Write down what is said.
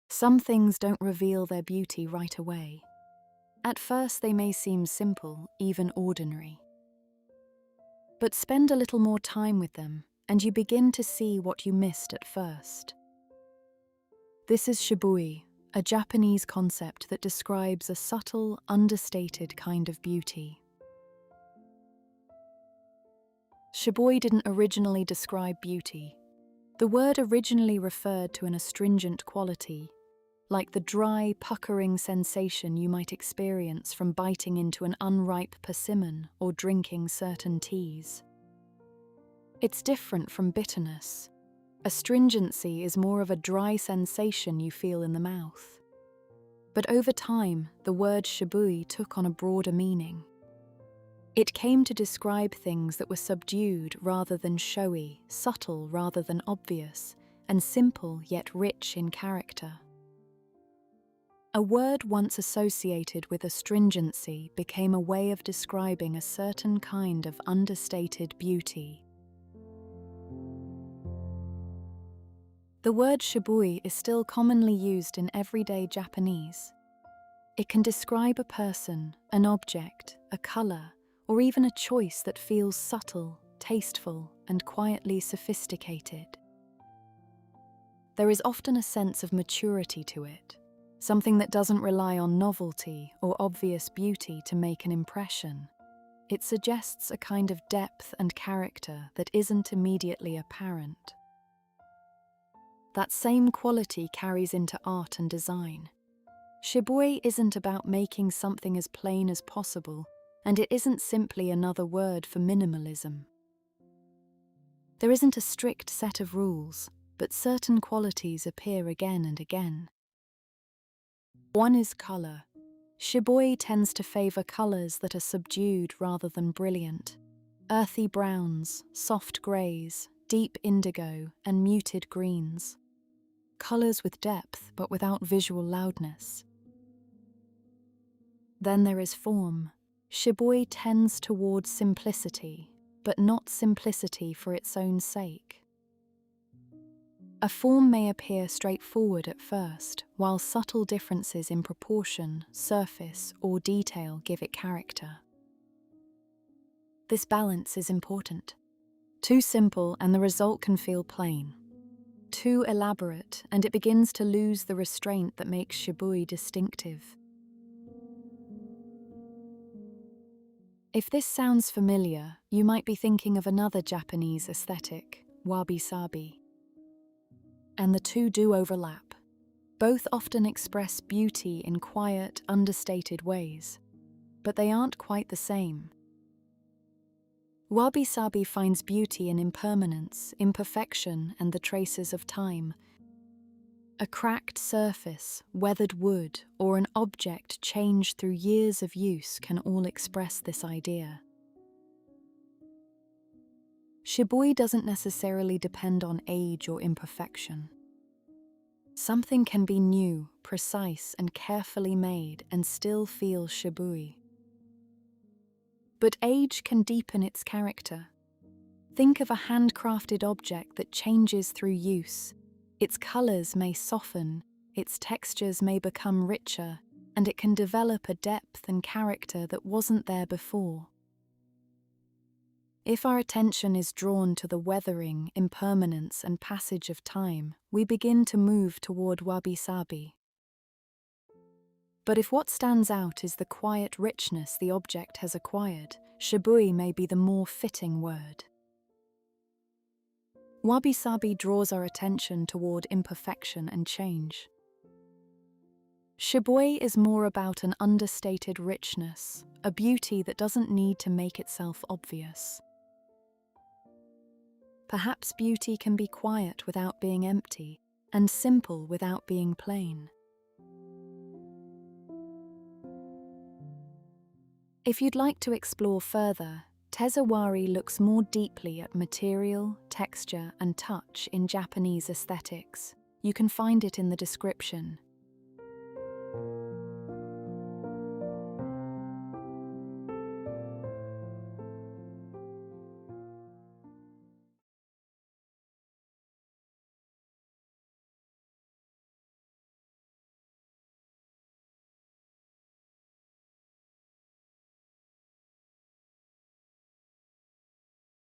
Some things don't reveal their beauty right away. At first, they may seem simple, even ordinary. But spend a little more time with them, and you begin to see what you missed at first. This is Shibui, a Japanese concept that describes a subtle, understated kind of beauty. Shibui didn't originally describe beauty. The word originally referred to an astringent quality, like the dry, puckering sensation you might experience from biting into an unripe persimmon or drinking certain teas. It's different from bitterness. Astringency is more of a dry sensation you feel in the mouth. But over time, the word shibui took on a broader meaning. It came to describe things that were subdued rather than showy, subtle rather than obvious, and simple yet rich in character. A word once associated with astringency became a way of describing a certain kind of understated beauty. The word shibui is still commonly used in everyday Japanese. It can describe a person, an object, a color, or even a choice that feels subtle, tasteful, and quietly sophisticated. There is often a sense of maturity to it, something that doesn't rely on novelty or obvious beauty to make an impression. It suggests a kind of depth and character that isn't immediately apparent. That same quality carries into art and design. Shibui isn't about making something as plain as possible, and it isn't simply another word for minimalism. There isn't a strict set of rules, but certain qualities appear again and again. One is color. Shibui tends to favor colors that are subdued rather than brilliant. Earthy browns, soft grays, deep indigo, and muted greens. Colors with depth but without visual loudness. Then there is form. Shibui tends towards simplicity, but not simplicity for its own sake. A form may appear straightforward at first, while subtle differences in proportion, surface, or detail give it character. This balance is important. Too simple and the result can feel plain. Too elaborate and it begins to lose the restraint that makes shibui distinctive. If this sounds familiar, you might be thinking of another Japanese aesthetic, Wabi-Sabi. And the two do overlap. Both often express beauty in quiet, understated ways, but they aren't quite the same. Wabi-Sabi finds beauty in impermanence, imperfection, and the traces of time. A cracked surface, weathered wood, or an object changed through years of use can all express this idea. Shibui doesn't necessarily depend on age or imperfection. Something can be new, precise, and carefully made and still feel shibui. But age can deepen its character. Think of a handcrafted object that changes through use. Its colors may soften, its textures may become richer, and it can develop a depth and character that wasn't there before. If our attention is drawn to the weathering, impermanence, and passage of time, we begin to move toward wabi-sabi. But if what stands out is the quiet richness the object has acquired, shibui may be the more fitting word. Wabi-sabi draws our attention toward imperfection and change. Shibui is more about an understated richness, a beauty that doesn't need to make itself obvious. Perhaps beauty can be quiet without being empty, and simple without being plain. If you'd like to explore further, Tezawari looks more deeply at material, texture, and touch in Japanese aesthetics. You can find it in the description.